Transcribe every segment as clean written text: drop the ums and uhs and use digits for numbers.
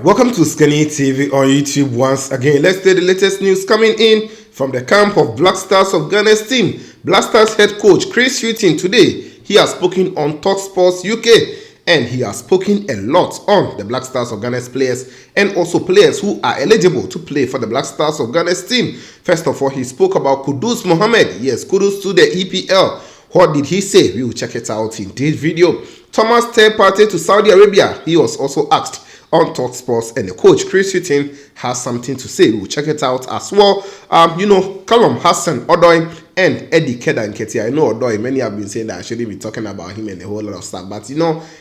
Welcome to Skinny TV on YouTube once again. Let's take the latest news coming in from the camp of Black Stars of Ghana's team. Black Stars head coach Chris Hughton today, he has spoken on TalkSport UK and he has spoken a lot on the Black Stars of Ghana's players and also players who are eligible to play for the Black Stars of Ghana's team. First of all, he spoke about Kudus Mohammed. Yes, Kudus to the EPL. What did he say? We will check it out in this video. Thomas Partey to Saudi Arabia. He was also asked on TalkSport, and the coach Chris Hughton has something to say. We'll check it out as well. Callum Hudson-Odoi and Nketiah. I know Odoi, many have been saying that I shouldn't be talking about him and a whole lot of stuff, but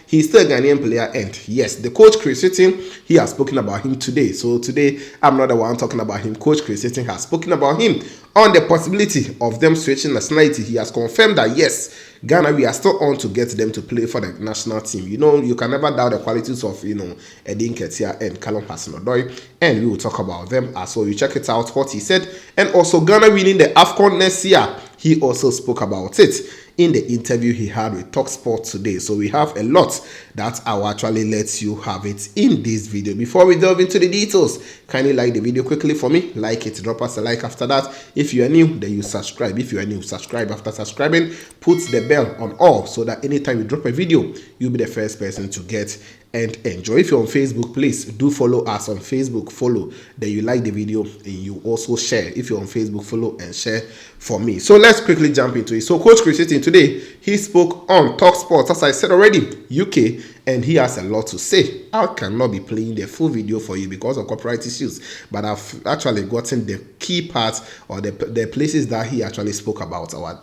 he's still a Ghanaian player, and yes, the coach Chris Hughton, he has spoken about him today. So today, I'm not the one talking about him. Coach Chris Hughton has spoken about him on the possibility of them switching nationality. He has confirmed that yes, Ghana, we are still on to get them to play for the national team. You can never doubt the qualities of, Nketiah and Callum Hudson-Odoi, and we will talk about them as well. You check it out, what he said. And also, Ghana winning the Afcon next year. He also spoke about it in the interview he had with TalkSport today. So we have a lot that I will actually let you have it in this video. Before we delve into the details, kindly like the video quickly for me. Like it, drop us a like after that. If you are new, then you subscribe. If you are new, subscribe. After subscribing, put the bell on all so that anytime we drop a video, you'll be the first person to get and enjoy. If you're on Facebook, please do follow us on Facebook. Follow, then you like the video and you also share. If you're on Facebook, follow and share for me. So let's quickly jump into it. So Coach Chris Hughton today, he spoke on TalkSport, as I said already, UK, and he has a lot to say. I cannot be playing the full video for you because of copyright issues, but I've actually gotten the key parts or the places that he actually spoke about our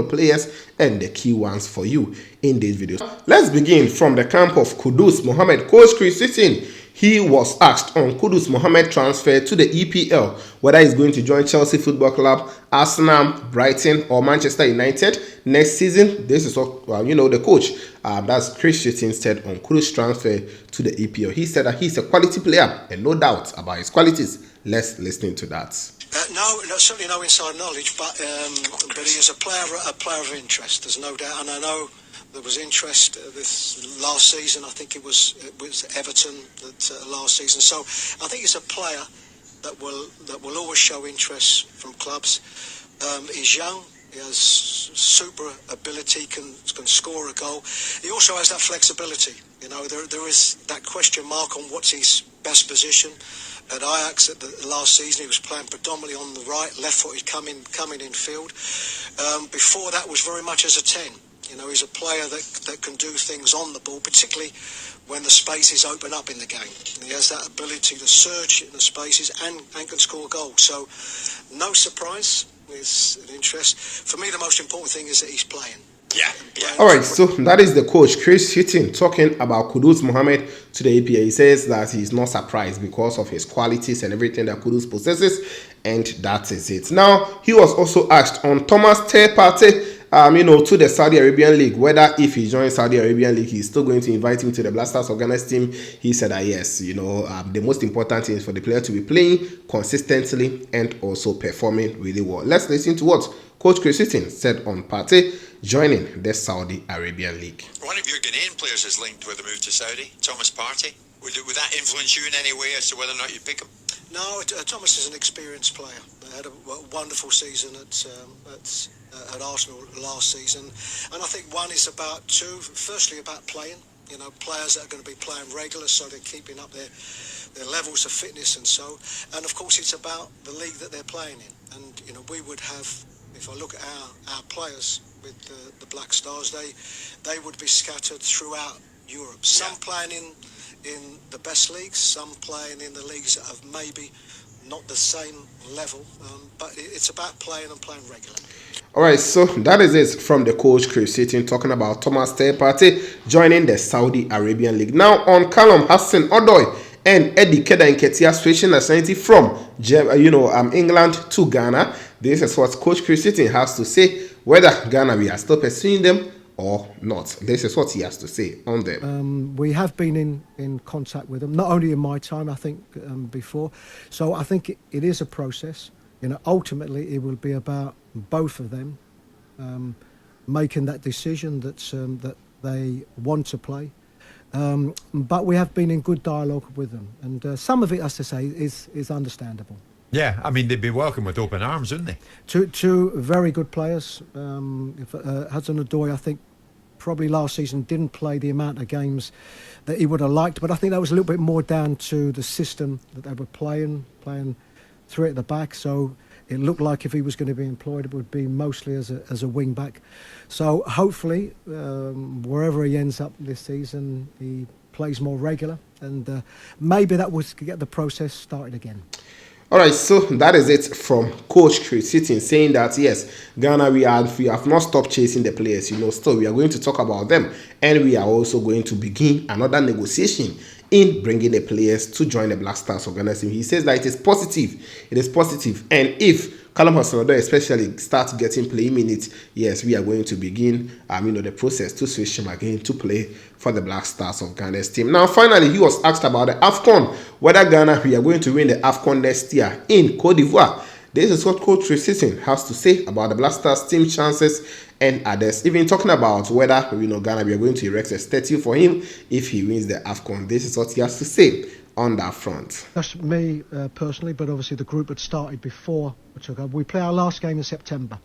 players and the key ones for you in this video. Let's begin from the camp of Kudus Mohammed. Coach Chris Hughton, he was asked on Kudus Mohammed transfer to the EPL, whether he's going to join Chelsea Football Club, Arsenal, Brighton, or Manchester United next season. This is what the coach, that's Chris Hughton, said on Kudus transfer to the EPL. He said that he's a quality player and no doubt about his qualities. Let's listen to that. No, certainly no inside knowledge, but he is a player of interest. There's no doubt, and I know there was interest this last season. I think it was Everton that last season. So I think he's a player that will always show interest from clubs. He's young. He has super ability. Can score a goal. He also has that flexibility. There is that question mark on what's his best position. At Ajax at the last season, he was playing predominantly on the right, left-footed, coming in field. Before that was very much as a 10. He's a player that can do things on the ball, particularly when the spaces open up in the game. He has that ability to search in the spaces and can score goals. So, no surprise, it's an interest. For me, the most important thing is that he's playing. Yeah. All right, so that is the coach Chris Hughton talking about Kudus Mohammed to the EPL. He says that he's not surprised because of his qualities and everything that Kudus possesses, and that is it. Now, he was also asked on Thomas Partey, to the Saudi Arabian League, whether if he joins Saudi Arabian League, he's still going to invite him to the Black Stars of Ghana's team. He said that yes, the most important thing is for the player to be playing consistently and also performing really well. Let's listen to what Coach Chris Hughton said on Partey joining the Saudi Arabian League. One of your Ghanaian players is linked with a move to Saudi, Thomas Partey. Would that influence you in any way as to whether or not you pick him? No, Thomas is an experienced player. He had a wonderful season at Arsenal last season, and I think one is firstly about playing. Players that are going to be playing regular, so they're keeping up their levels of fitness and so. And of course, it's about the league that they're playing in. And we would have, if I look at our players with the Black Stars, they would be scattered throughout Europe. Some playing in the best leagues, some playing in the leagues that have maybe not the same level, but it's about playing and playing regularly. All right, so that is it from the coach Chris Hughton talking about Thomas Partey joining the Saudi Arabian League. Now on Callum Hudson-Odoi and Nketiah switching nationality from England to Ghana. This is what Coach Chris Hughton has to say, whether Ghana we are still pursuing them or not. This is what he has to say on them. We have been in contact with them, not only in my time, I think, before. So I think it is a process. Ultimately, it will be about both of them making that decision that they want to play. But we have been in good dialogue with them, and some of it, as I say, is understandable. Yeah, I mean, they'd be welcome with open arms, wouldn't they? Two very good players. Hudson-Odoi, I think, probably last season didn't play the amount of games that he would have liked, but I think that was a little bit more down to the system that they were playing three at the back. So it looked like if he was going to be employed, it would be mostly as a wing back. So hopefully, wherever he ends up this season, he plays more regular, and maybe that would get the process started again. All right, so that is it from Coach Chris Sitting, saying that yes, Ghana, we have not stopped chasing the players. Still we are going to talk about them, and we are also going to begin another negotiation in bringing the players to join the Black Stars of Ghana team. He says that it is positive, and if Callum Hudson-Odoi especially starts getting playing minutes, yes, we are going to begin the process to switch him again to play for the Black Stars of Ghana's team. Now, finally, he was asked about the Afcon, whether Ghana we are going to win the Afcon next year in Cote d'Ivoire. This is what Coach Tristan has to say about the Black Stars team chances and others, even talking about whether Ghana we are going to erect a statue for him if he wins the Afcon. This is what he has to say on that front. That's me personally, but obviously the group had started before we took over. We play our last game in September.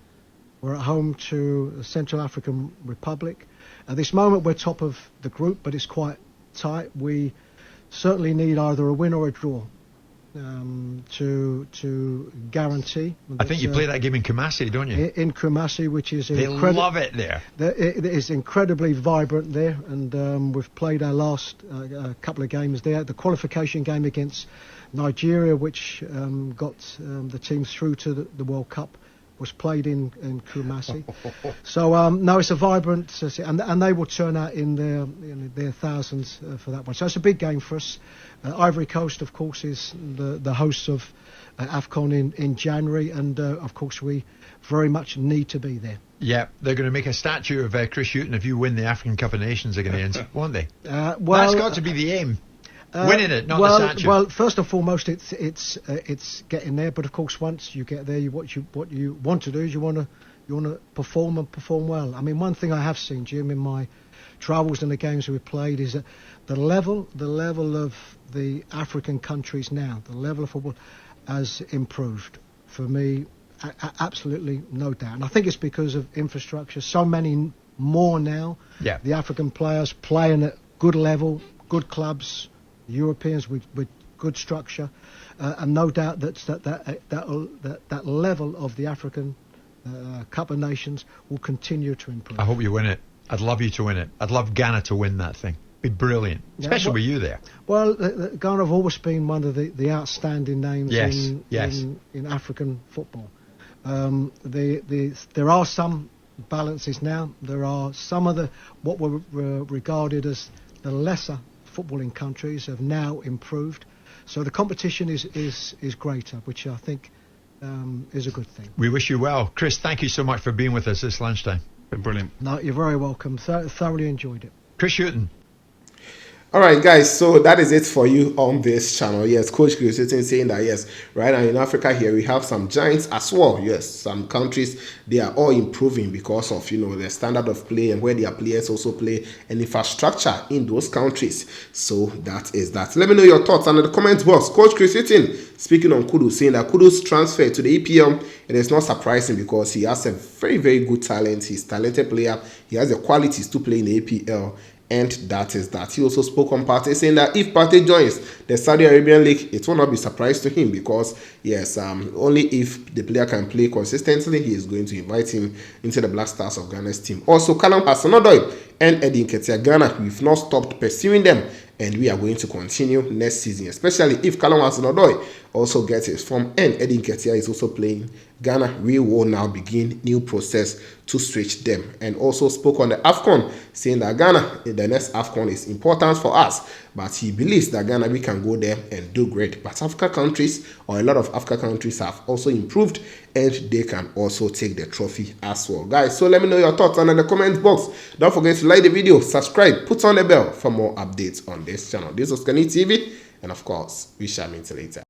We're at home to the Central African Republic. At this moment, we're top of the group, but it's quite tight. We certainly need either a win or a draw to guarantee. I think you play that game in Kumasi, don't you? In Kumasi, which is they love it there. It is incredibly vibrant there, and we've played our last couple of games there. The qualification game against Nigeria, which got the team through to the World Cup, was played in Kumasi. So no, it's a vibrant, and they will turn out in their thousands for that one. So it's a big game for us. Ivory Coast, of course, is the hosts of Afcon in January, and of course we very much need to be there. Yeah, they're going to make a statue of Chris Hughton if you win the African Cup of Nations again, won't they? Well, that's got to be the aim. Winning it, not the statue. Well, first and foremost, it's getting there. But of course, once you get there, what you want to do is you want to perform and perform well. I mean, one thing I have seen, Jim, in my travels and the games we've played is that the level of the African countries now, the level of football has improved for me, absolutely no doubt. And I think it's because of infrastructure. So many more now. Yeah. The African players playing at good level, good clubs. Europeans with good structure, and no doubt that level of the African Cup of Nations will continue to improve. I hope you win it. I'd love you to win it. I'd love Ghana to win that thing. Be brilliant, especially with you there. Well, Ghana have always been one of the outstanding names in African football. There are some balances now. There are some of what were regarded as the lesser footballing countries have now improved, so the competition is greater, which I think is a good thing. We wish you well. Chris, thank you so much for being with us this lunchtime. Been brilliant. No, you're very welcome. Thoroughly enjoyed it. Chris Hughton. All right, guys, so that is it for you on this channel. Yes, Coach Chris saying that, yes, right now in Africa here, we have some giants as well. Yes, some countries, they are all improving because of, the standard of play and where their players also play and infrastructure in those countries. So that is that. Let me know your thoughts under the comments box. Coach Chris speaking on Kudus, saying that Kudus transfer to the EPL, it is not surprising because he has a very, very good talent. He's a talented player. He has the qualities to play in the EPL. And that is that. He also spoke on Partey, saying that if Partey joins the Saudi Arabian League, it will not be a surprise to him because, yes, only if the player can play consistently, he is going to invite him into the Black Stars of Ghana's team. Also, Callum Hudson-Odoi and Nketiah, Ghana, we've not stopped pursuing them, and we are going to continue next season, especially if Callum Hudson-Odoi also gets his form and Nketiah is also playing. Ghana, we will now begin new process to switch them. And also spoke on the Afcon, saying that Ghana, the next Afcon is important for us, but he believes that Ghana, we can go there and do great. But Africa countries, or a lot of Africa countries, have also improved, and they can also take the trophy as well. Guys, so let me know your thoughts under the comment box. Don't forget to like the video, subscribe, put on the bell for more updates on this channel. This was Kani TV, and of course, we shall meet later.